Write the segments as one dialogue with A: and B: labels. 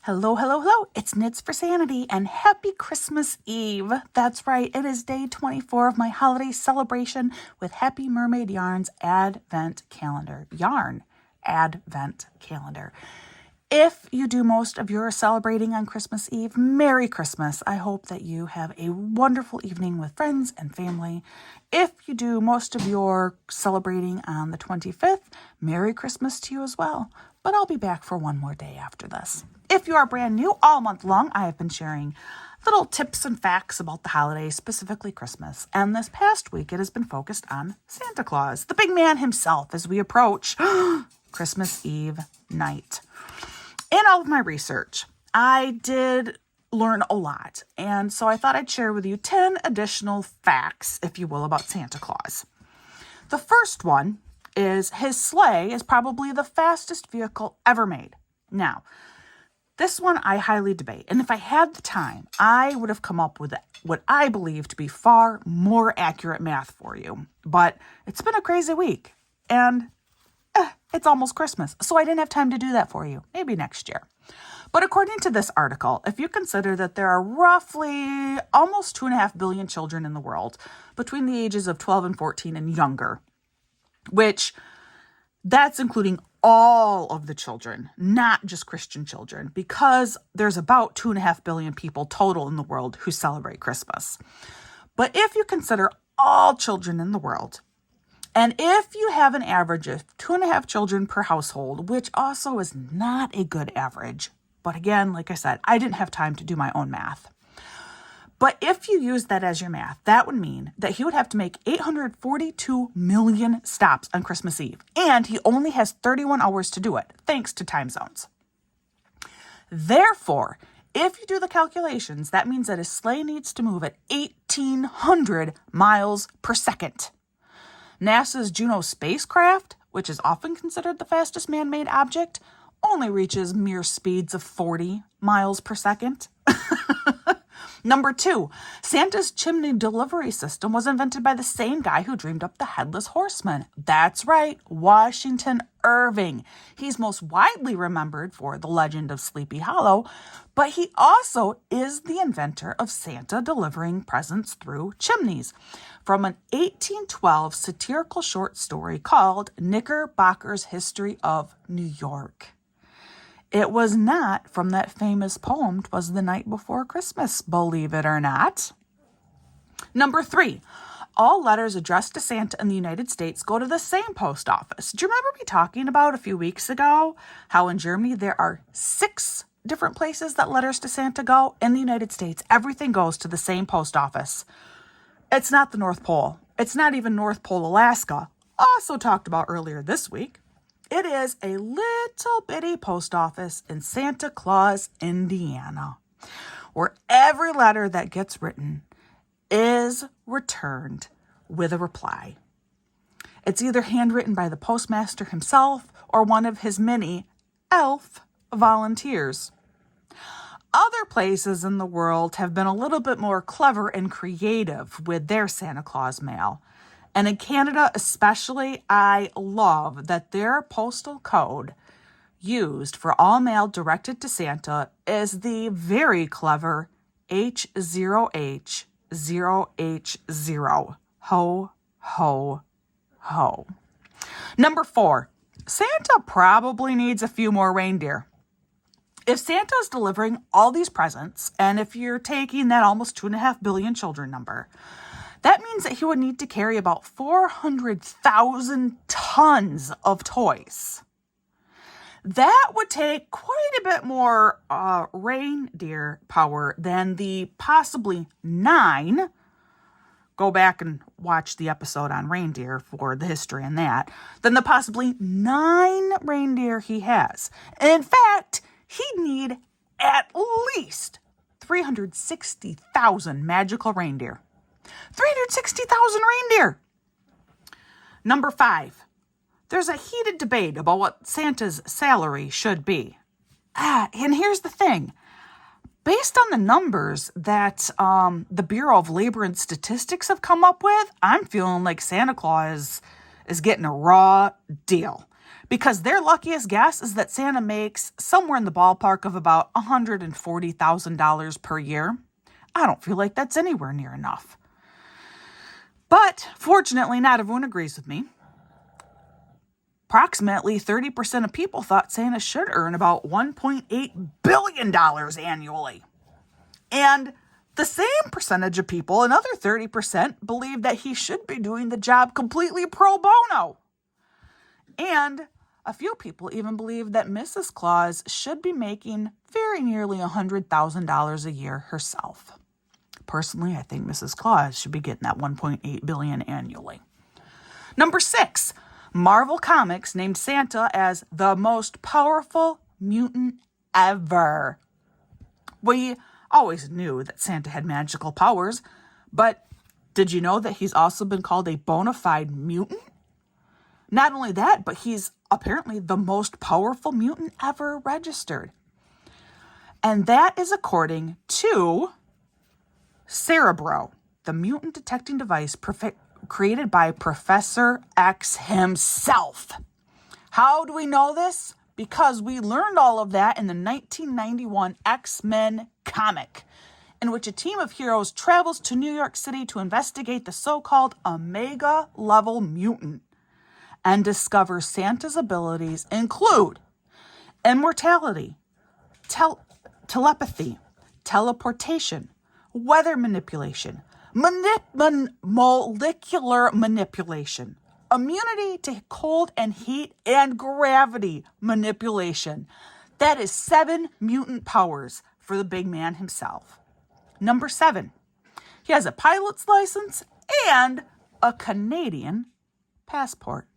A: Hello, hello, hello. It's Knits for Sanity and happy Christmas Eve. That's right. It is day 24 of my holiday celebration with Happy Mermaid Yarn's Advent Calendar. Yarn Advent Calendar. If you do most of your celebrating on Christmas Eve, Merry Christmas. I hope that you have a wonderful evening with friends and family. If you do most of your celebrating on the 25th, Merry Christmas to you as well. But I'll be back for one more day after this. If you are brand new, all month long, I have been sharing little tips and facts about the holidays, specifically Christmas. And this past week, it has been focused on Santa Claus, the big man himself, as we approach Christmas Eve night. In all of my research, I did learn a lot. And so I thought I'd share with you 10 additional facts, if you will, about Santa Claus. The first one is his sleigh is probably the fastest vehicle ever made. Now, this one I highly debate. And if I had the time, I would have come up with what I believe to be far more accurate math for you. But it's been a crazy week. And it's almost Christmas, so I didn't have time to do that for you. Maybe next year. But according to this article, if you consider that there are roughly almost 2.5 billion children in the world between the ages of 12 and 14 and younger, which that's including all of the children, not just Christian children, because there's about 2.5 billion people total in the world who celebrate Christmas. But if you consider all children in the world, and if you have an average of 2.5 children per household, which also is not a good average, but again, like I said, I didn't have time to do my own math. But if you use that as your math, that would mean that he would have to make 842 million stops on Christmas Eve. And he only has 31 hours to do it, thanks to time zones. Therefore, if you do the calculations, that means that his sleigh needs to move at 1,800 miles per second. NASA's Juno spacecraft, which is often considered the fastest man-made object, only reaches mere speeds of 40 miles per second. Number 2, Santa's chimney delivery system was invented by the same guy who dreamed up the headless horseman. That's right, Washington Irving. He's most widely remembered for the legend of Sleepy Hollow, but he also is the inventor of Santa delivering presents through chimneys, from an 1812 satirical short story called Knickerbocker's History of New York. It was not from that famous poem, "'Twas the Night Before Christmas," believe it or not. Number 3, all letters addressed to Santa in the United States go to the same post office. Do you remember me talking about a few weeks ago how in Germany there are 6 different places that letters to Santa go? In the United States, everything goes to the same post office. It's not the North Pole. It's not even North Pole, Alaska. Also talked about earlier this week. It is a little bitty post office in Santa Claus, Indiana, where every letter that gets written is returned with a reply. It's either handwritten by the postmaster himself or one of his many elf volunteers. Other places in the world have been a little bit more clever and creative with their Santa Claus mail. And in Canada especially, I love that their postal code used for all mail directed to Santa is the very clever H0H0H0. Ho, ho, ho. Number 4, Santa probably needs a few more reindeer. If Santa is delivering all these presents, and if you're taking that almost 2.5 billion children number, that means that he would need to carry about 400,000 tons of toys. That would take quite a bit more reindeer power than the possibly 9. Go back and watch the episode on reindeer for the history in that. Than the possibly 9 reindeer he has. In fact, he'd need at least 360,000 magical reindeer. 360,000 reindeer. Number 5, there's a heated debate about what Santa's salary should be. And here's the thing. Based on the numbers that the Bureau of Labor and Statistics have come up with, I'm feeling like Santa Claus is getting a raw deal. because their luckiest guess is that Santa makes somewhere in the ballpark of about $140,000 per year. I don't feel like that's anywhere near enough. But fortunately, not everyone agrees with me. Approximately 30% of people thought Santa should earn about $1.8 billion annually. And the same percentage of people, another 30%, believe that he should be doing the job completely pro bono. And a few people even believe that Mrs. Claus should be making very nearly $100,000 a year herself. Personally, I think Mrs. Claus should be getting that $1.8 billion annually. Number 6, Marvel Comics named Santa as the most powerful mutant ever. We always knew that Santa had magical powers, but did you know that he's also been called a bona fide mutant? Not only that, but he's apparently the most powerful mutant ever registered. And that is according to Cerebro, the mutant detecting device created by Professor X himself. How do we know this? Because we learned all of that in the 1991 X-Men comic, in which a team of heroes travels to New York City to investigate the so-called Omega-level mutant and discover Santa's abilities include immortality, telepathy, teleportation, weather manipulation, molecular manipulation, immunity to cold and heat, and gravity manipulation. That is 7 mutant powers for the big man himself. Number 7, he has a pilot's license and a Canadian passport.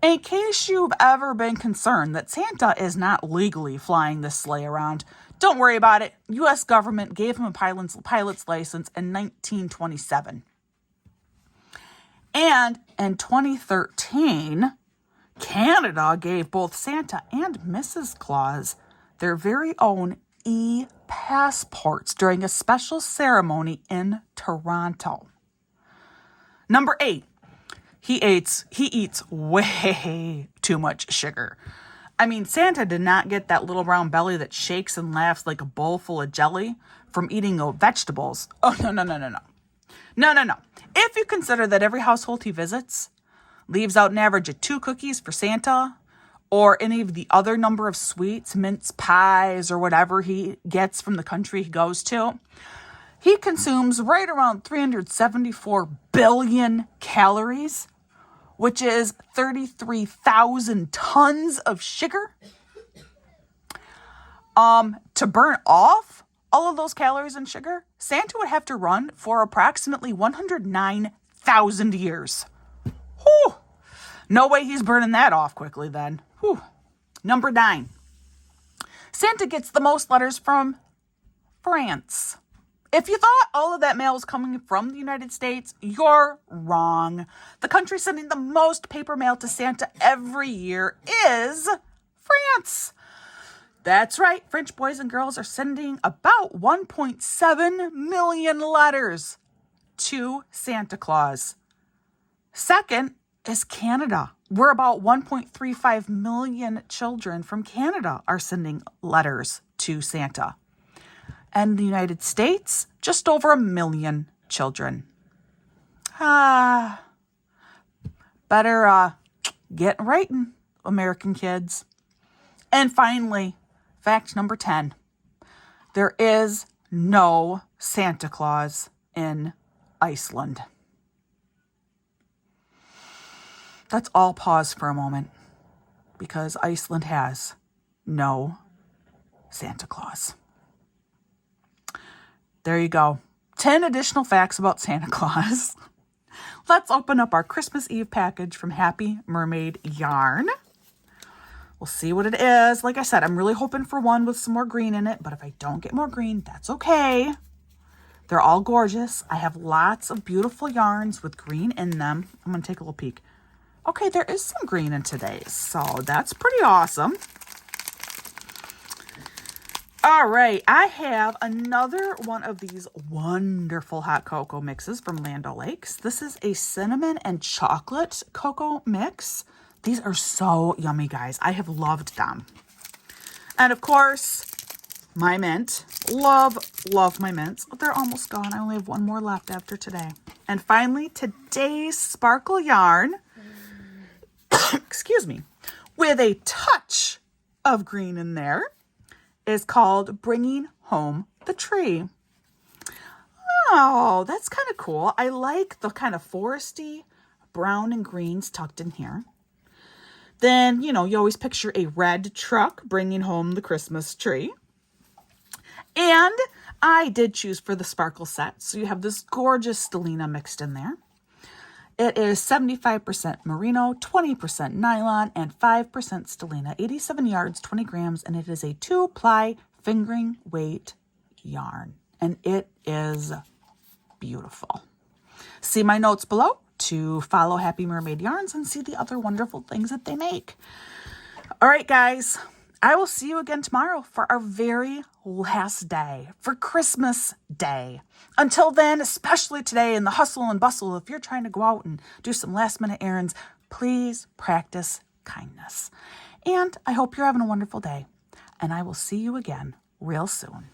A: In case you've ever been concerned that Santa is not legally flying this sleigh around, don't worry about it. U.S. government gave him a pilot's license in 1927. And in 2013, Canada gave both Santa and Mrs. Claus their very own e-passports during a special ceremony in Toronto. Number 8, he eats way too much sugar. I mean, Santa did not get that little round belly that shakes and laughs like a bowl full of jelly from eating vegetables. Oh, no. If you consider that every household he visits leaves out an average of 2 cookies for Santa, or any of the other number of sweets, mince pies, or whatever he gets from the country he goes to, he consumes right around 374 billion calories, which is 33,000 tons of sugar. To burn off all of those calories and sugar, Santa would have to run for approximately 109,000 years. Whew. No way he's burning that off quickly then. Whew. Number 9. Santa gets the most letters from France. If you thought all of that mail was coming from the United States, you're wrong. The country sending the most paper mail to Santa every year is France. That's right. French boys and girls are sending about 1.7 million letters to Santa Claus. Second is Canada, where about 1.35 million children from Canada are sending letters to Santa. And the United States, just over 1 million children. Better get writing, American kids. And finally, fact number 10. There is no Santa Claus in Iceland. Let's all pause for a moment, because Iceland has no Santa Claus. There you go. 10 additional facts about Santa Claus. Let's open up our Christmas Eve package from Happy Mermaid Yarn. We'll see what it is. Like I said, I'm really hoping for one with some more green in it, but if I don't get more green, that's okay. They're all gorgeous. I have lots of beautiful yarns with green in them. I'm going to take a little peek. Okay, there is some green in today's, so that's pretty awesome. All right, I have another one of these wonderful hot cocoa mixes from Land O'Lakes. This is a cinnamon and chocolate cocoa mix. These are so yummy, guys. I have loved them. And of course, my mint. Love my mints. Oh, they're almost gone. I only have one more left after today. And finally, today's sparkle yarn, excuse me, with a touch of green in there, is called Bringing Home the Tree. Oh, that's kind of cool. I like the kind of foresty brown and greens tucked in here. Then, you always picture a red truck bringing home the Christmas tree. And I did choose for the sparkle set. So you have this gorgeous stellina mixed in there. It is 75% merino, 20% nylon, and 5% stellina, 87 yards, 20 grams, and it is a 2-ply fingering weight yarn. And it is beautiful. See my notes below to follow Happy Mermaid Yarns and see the other wonderful things that they make. All right, guys, I will see you again tomorrow for our very last day, for Christmas Day. Until then, especially today in the hustle and bustle, if you're trying to go out and do some last minute errands, please practice kindness. And I hope you're having a wonderful day. And I will see you again real soon.